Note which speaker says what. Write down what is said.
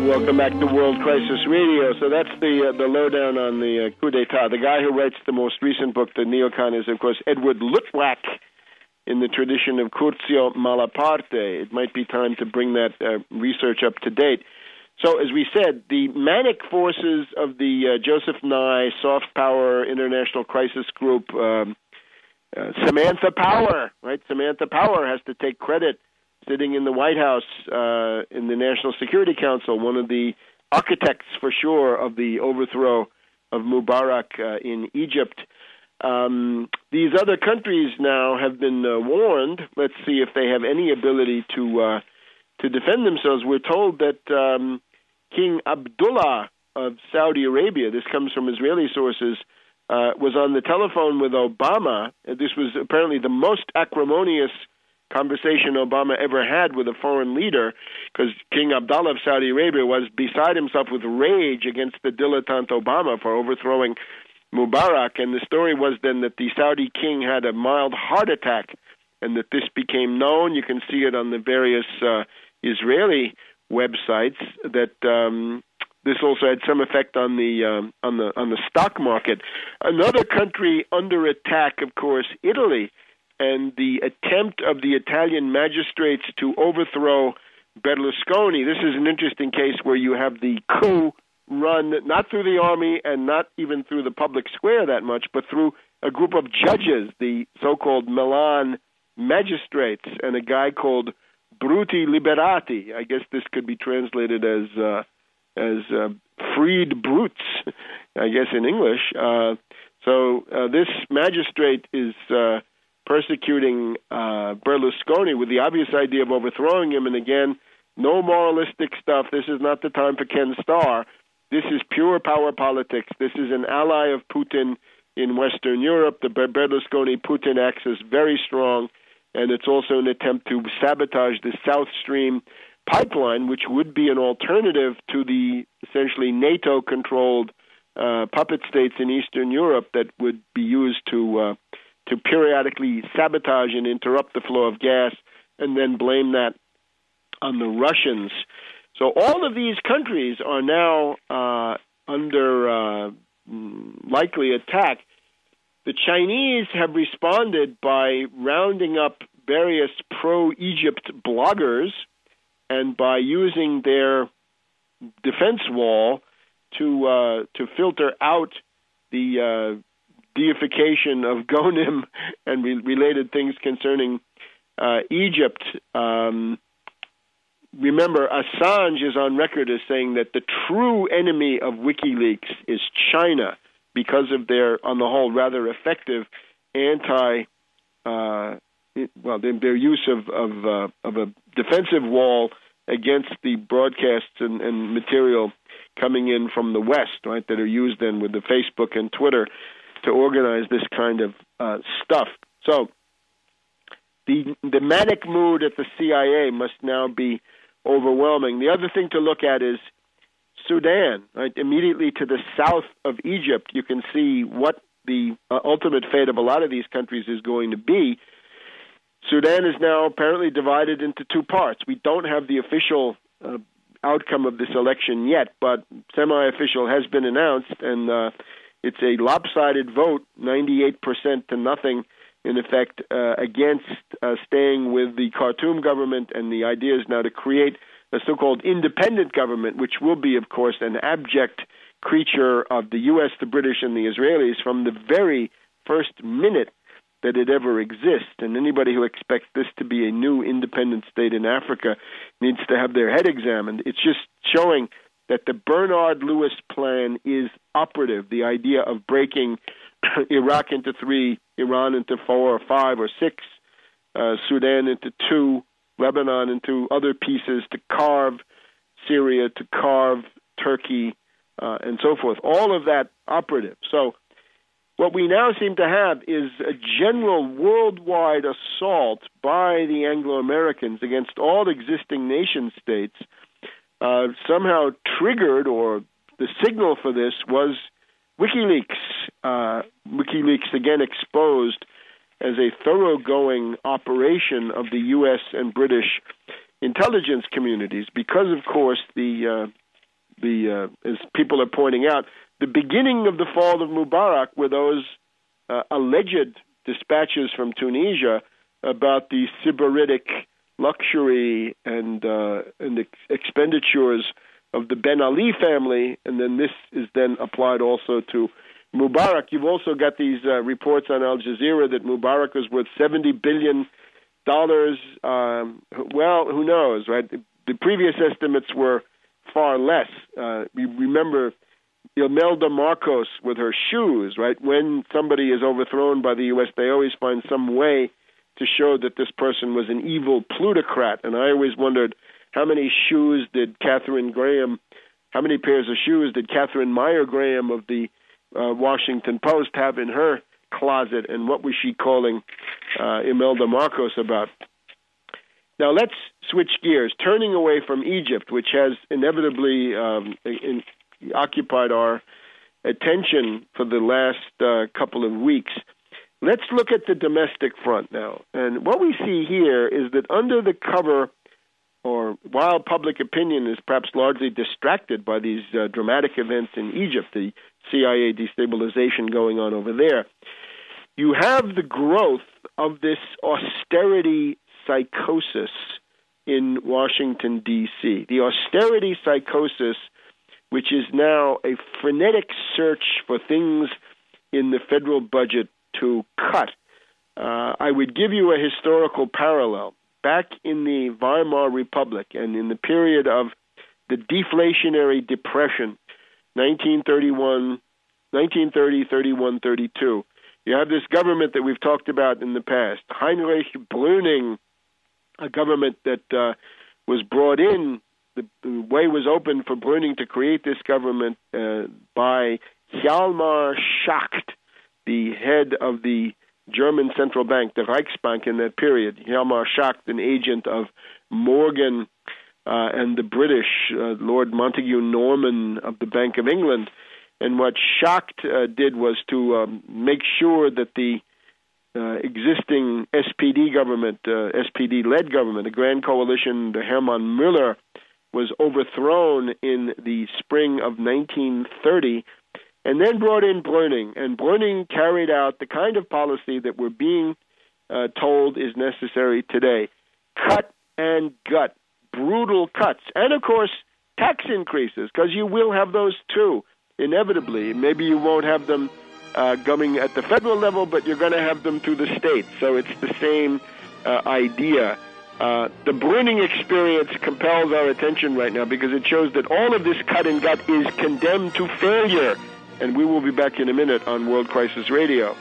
Speaker 1: Welcome back to World Crisis Radio. So that's the lowdown on the coup d'etat. The guy who writes the most recent book, The Neocon, is, of course, Edward Luttwak, in the tradition of Curzio Malaparte. It might be time to bring that research up to date. So, as we said, the manic forces of the Joseph Nye Soft Power International Crisis Group, Samantha Power, right? Samantha Power has to take credit, sitting in the White House in the National Security Council, one of the architects, for sure, of the overthrow of Mubarak in Egypt. These other countries now have been warned. Let's see if they have any ability to defend themselves. We're told that King Abdullah of Saudi Arabia, this comes from Israeli sources, was on the telephone with Obama. This was apparently the most acrimonious conversation Obama ever had with a foreign leader, because King Abdullah of Saudi Arabia was beside himself with rage against the dilettante Obama for overthrowing Mubarak. And the story was then that the Saudi king had a mild heart attack, and that this became known. You can see it on the various Israeli websites that this also had some effect on the stock market. Another country under attack, of course, Italy, and the attempt of the Italian magistrates to overthrow Berlusconi. This is an interesting case where you have the coup run not through the army and not even through the public square that much, but through a group of judges, the so-called Milan magistrates, and a guy called Bruti Liberati. I guess this could be translated as freed brutes, I guess in English. So this magistrate is persecuting Berlusconi with the obvious idea of overthrowing him. And again, no moralistic stuff. This is not the time for Ken Starr. This is pure power politics. This is an ally of Putin in Western Europe. The Berlusconi-Putin axis is very strong, and it's also an attempt to sabotage the South Stream pipeline, which would be an alternative to the essentially NATO-controlled puppet states in Eastern Europe that would be used to periodically sabotage and interrupt the flow of gas, and then blame that on the Russians. So all of these countries are now under likely attack. The Chinese have responded by rounding up various pro-Egypt bloggers and by using their defense wall to filter out the deification of Gonim and related things concerning Egypt. Remember, Assange is on record as saying that the true enemy of WikiLeaks is China because of their, on the whole, rather effective their use of a defensive wall against the broadcasts and material coming in from the West, right, that are used then with the Facebook and Twitter to organize this kind of stuff. So the manic mood at the CIA must now be overwhelming. The other thing to look at is Sudan, right? Immediately to the south of Egypt, you can see what the ultimate fate of a lot of these countries is going to be. Sudan is now apparently divided into two parts. We don't have the official outcome of this election yet, but semi-official has been announced, and it's a lopsided vote, 98% to nothing, in effect, against staying with the Khartoum government, and the idea is now to create a so-called independent government, which will be, of course, an abject creature of the U.S., the British, and the Israelis from the very first minute that it ever exists. And anybody who expects this to be a new independent state in Africa needs to have their head examined. It's just showing that the Bernard Lewis plan is operative, the idea of breaking Iraq into 3, Iran into 4 or 5 or 6, Sudan into 2, Lebanon into other pieces, to carve Syria, to carve Turkey, and so forth. All of that operative. So what we now seem to have is a general worldwide assault by the Anglo-Americans against all existing nation states, somehow triggered, or the signal for this was WikiLeaks. WikiLeaks, again, exposed as a thoroughgoing operation of the U.S. and British intelligence communities, because, of course, as people are pointing out, the beginning of the fall of Mubarak were those alleged dispatches from Tunisia about the sybaritic luxury and expenditures of the Ben Ali family, and then this is then applied also to Mubarak. You've also got these reports on Al Jazeera that Mubarak was worth $70 billion. Well, who knows, right? The previous estimates were far less. You remember Imelda Marcos with her shoes, right? When somebody is overthrown by the U.S., they always find some way to show that this person was an evil plutocrat. And I always wondered, how many pairs of shoes did Catherine Meyer Graham of the Washington Post have in her closet, and what was she calling Imelda Marcos about? Now let's switch gears, turning away from Egypt, which has inevitably occupied our attention for the last couple of weeks. Let's look at the domestic front now. And what we see here is that under the cover, or while public opinion is perhaps largely distracted by these dramatic events in Egypt, the CIA destabilization going on over there, you have the growth of this austerity psychosis in Washington, D.C. The austerity psychosis, which is now a frenetic search for things in the federal budget to cut. I would give you a historical parallel. Back in the Weimar Republic and in the period of the deflationary depression, 1930, 31, 32, you have this government that we've talked about in the past, Heinrich Brüning, a government that was brought in. The way was open for Brüning to create this government by Hjalmar Schacht, the head of the German central bank, the Reichsbank in that period. Hjalmar Schacht, an agent of Morgan and the British, Lord Montague Norman of the Bank of England. And what Schacht did was to make sure that the existing SPD government, SPD-led government, the Grand Coalition, the Hermann Müller, was overthrown in the spring of 1930, and then brought in Brüning. And Brüning carried out the kind of policy that we're being told is necessary today. Cut and gut, brutal cuts. And, of course, tax increases, because you will have those too, inevitably. Maybe you won't have them going at the federal level, but you're going to have them through the states. So it's the same idea. The Brüning experience compels our attention right now because it shows that all of this cut and gut is condemned to failure. And we will be back in a minute on World Crisis Radio.